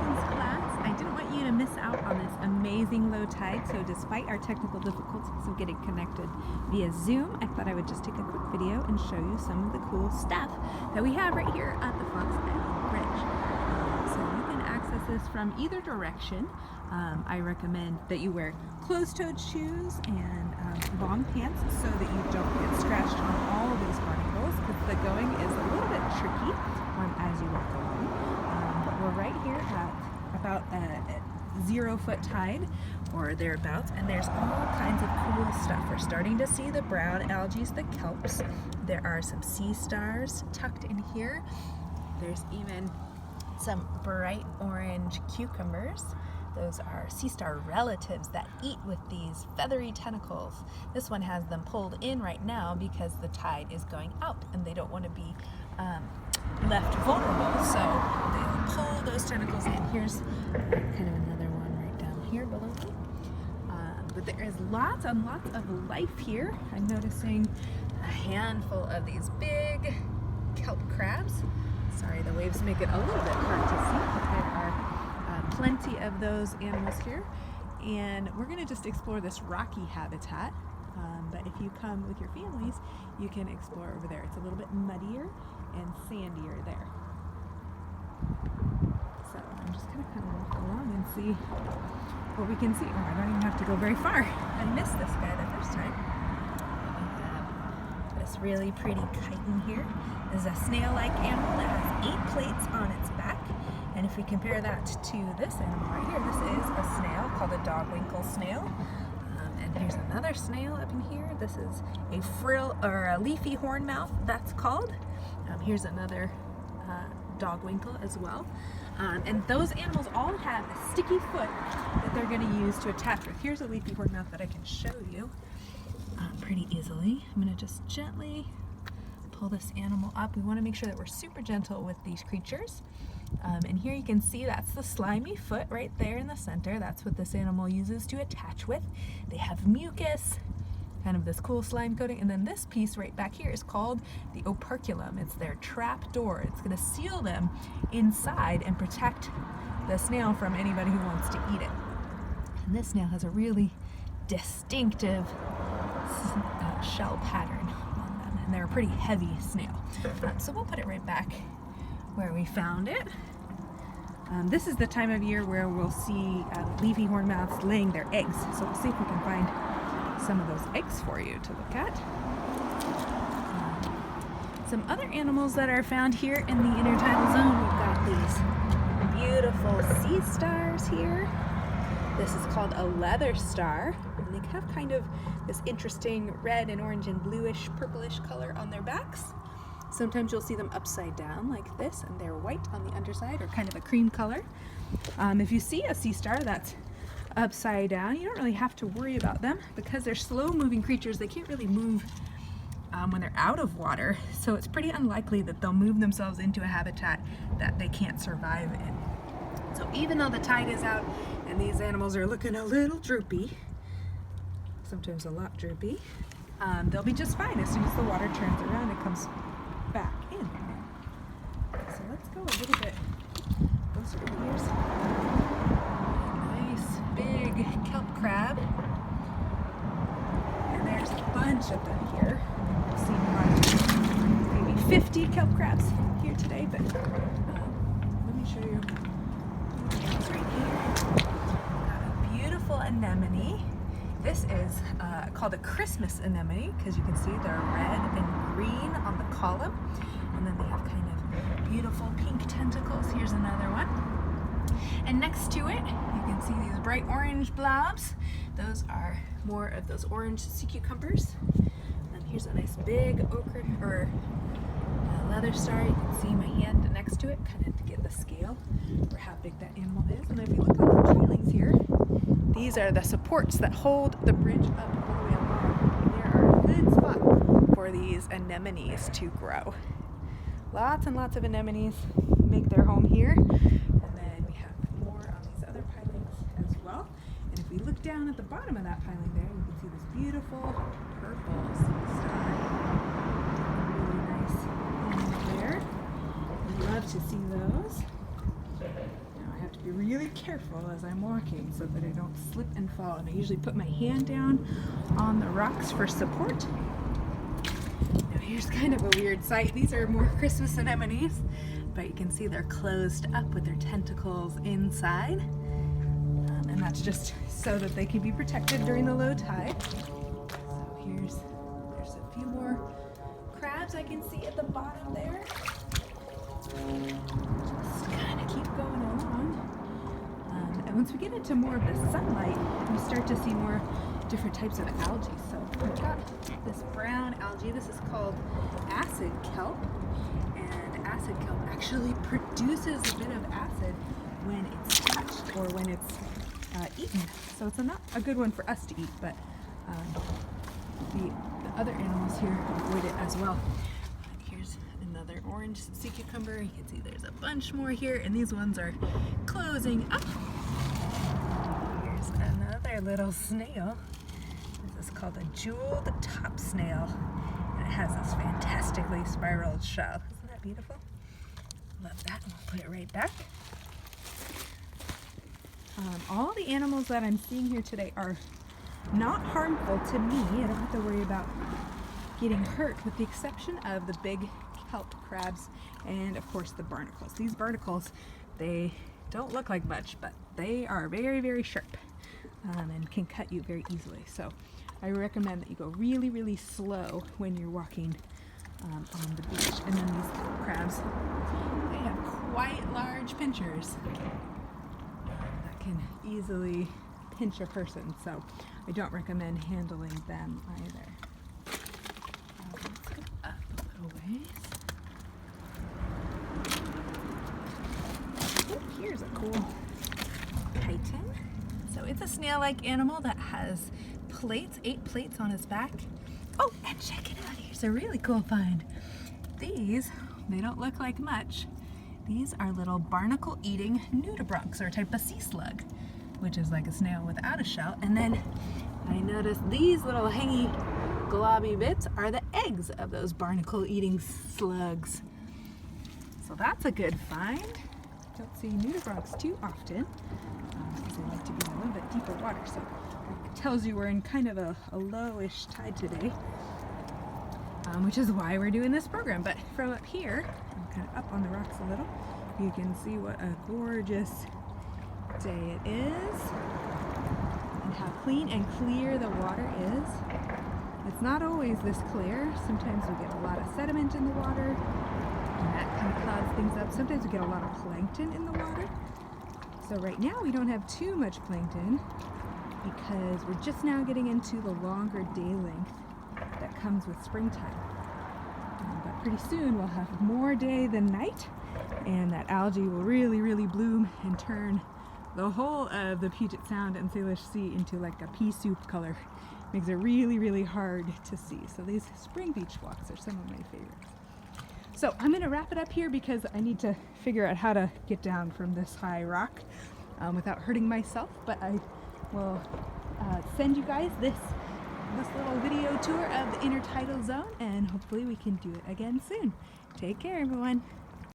lessons class. I didn't want you to miss out on this amazing low tide, so despite our technical difficulties of getting connected via Zoom, I thought I would just take a quick video and show you some of the cool stuff that we have right here at the Fox Island Bridge. So you can access this from either direction. I recommend that you wear closed-toed shoes and long pants so that you don't get scratched on all of these barnacles, because the going is a little bit tricky as you walk along. But we're right here at about a 0 foot tide or thereabouts, and there's all kinds of cool stuff. We're starting to see the brown algae, the kelps. There are some sea stars tucked in here. There's even some bright orange cucumbers. Those are sea star relatives that eat with these feathery tentacles. This one has them pulled in right now because the tide is going out and they don't want to be left vulnerable, so they'll pull those tentacles in. Here's kind of another one right down here below me. But there is lots and lots of life here. I'm noticing a handful of these big kelp crabs. Sorry, the waves make it a little bit hard to see, but there are plenty of those animals here. And we're going to just explore this rocky habitat. But if you come with your families, you can explore over there. It's a little bit muddier and sandier there. So I'm just going to kind of walk along and see what we can see. Oh, I don't even have to go very far. I missed this guy the first time. We have this really pretty chitin here. This is a snail-like animal that has 8 plates on its back. And if we compare that to this animal right here, this is a snail called a Winkle Snail. And here's another snail up in here. This is a frill or a leafy hornmouth, that's called. Here's another dogwinkle as well. And those animals all have a sticky foot that they're going to use to attach with. Here's a leafy hornmouth that I can show you pretty easily. I'm going to just gently pull this animal up. We want to make sure that we're super gentle with these creatures. And here you can see that's the slimy foot right there in the center. That's what this animal uses to attach with. They have mucus, kind of this cool slime coating, and then this piece right back here is called the operculum. It's their trap door. It's going to seal them inside and protect the snail from anybody who wants to eat it. And this snail has a really distinctive shell pattern on them, and they're a pretty heavy snail. So we'll put it right back where we found it. This is the time of year where we'll see leafy hornmouths laying their eggs. So we'll see if we can find some of those eggs for you to look at. Some other animals that are found here in the intertidal zone, we've got these beautiful sea stars here. This is called a leather star, and they have kind of this interesting red and orange and bluish, purplish color on their backs. Sometimes you'll see them upside down like this, and they're white on the underside, or kind of a cream color. If you see a sea star that's upside down, you don't really have to worry about them because they're slow-moving creatures. They can't really move when they're out of water, so it's pretty unlikely that they'll move themselves into a habitat that they can't survive in. So even though the tide is out and these animals are looking a little droopy, sometimes a lot droopy, they'll be just fine as soon as the water turns around and comes back in. So let's go a little bit closer. Here's a nice big kelp crab, and there's a bunch of them here. I've seen about maybe 50 kelp crabs here today, but let me show you what's right here. Got a beautiful anemone. This is called a Christmas anemone because you can see they're red and green on the column, and then they have kind of beautiful pink tentacles. Here's another one, and next to it you can see these bright orange blobs. Those are more of those orange sea cucumbers. And here's a nice big ochre or leather star. You can see my hand next to it, kind of to get the scale for how big that animal is. And if you look on the pilings here, these are the supports that hold the bridge up all the way along. There are a good spot for these anemones to grow. Lots and lots of anemones make their home here. And then we have more on these other pilings as well. And if we look down at the bottom of that piling there, you can see this beautiful purple sea star. Really nice there. We love to see those. Now I have to be really careful as I'm walking so that I don't slip and fall. And I usually put my hand down on the rocks for support. Now here's kind of a weird sight. These are more Christmas anemones, but you can see they're closed up with their tentacles inside. And that's just so that they can be protected during the low tide. So there's a few more crabs I can see at the bottom there. Just kind of keep going along. And once we get into more of the sunlight, we start to see more different types of algae. So we've got this brown algae. This is called acid kelp. And acid kelp actually produces a bit of acid when it's touched or when it's eaten. So it's not a good one for us to eat, but the other animals here avoid it as well. Here's another orange sea cucumber. You can see there's a bunch more here, and these ones are closing up. Here's another little snail. This is called a jeweled top snail, and it has this fantastically spiraled shell. Isn't that beautiful? Love that. We'll put it right back. All the animals that I'm seeing here today are not harmful to me. I don't have to worry about getting hurt, with the exception of the big kelp crabs and of course the barnacles. These barnacles, they don't look like much, but they are very, very sharp and can cut you very easily. So I recommend that you go really, really slow when you're walking on the beach. And then these kelp crabs, they have quite large pinchers that can easily pinch a person, so I don't recommend handling them either. Let's go up a little ways. Oh, here's a cool chitin. So it's a snail-like animal that has plates, 8 plates on its back. Oh, and check it out, here's a really cool find. These, they don't look like much. These are little barnacle-eating nudibranchs, or a type of sea slug, which is like a snail without a shell. And then I noticed these little hangy globby bits are the eggs of those barnacle-eating slugs. So that's a good find. Don't see nudibranchs too often because they like to be in a little bit deeper water. So it tells you we're in kind of a lowish tide today, which is why we're doing this program. But from up here, I'm kind of up on the rocks a little, you can see what a gorgeous day it is and how clean and clear the water is. It's not always this clear. Sometimes we get a lot of sediment in the water and that kind of clouds things up. Sometimes we get a lot of plankton in the water. So right now we don't have too much plankton because we're just now getting into the longer day length that comes with springtime. But pretty soon we'll have more day than night, and that algae will really, really bloom and turn the whole of the Puget Sound and Salish Sea into like a pea soup color. Makes it really, really hard to see. So these spring beach walks are some of my favorites. So I'm going to wrap it up here because I need to figure out how to get down from this high rock without hurting myself. But I will send you guys this little video tour of the Intertidal Zone, and hopefully we can do it again soon. Take care, everyone.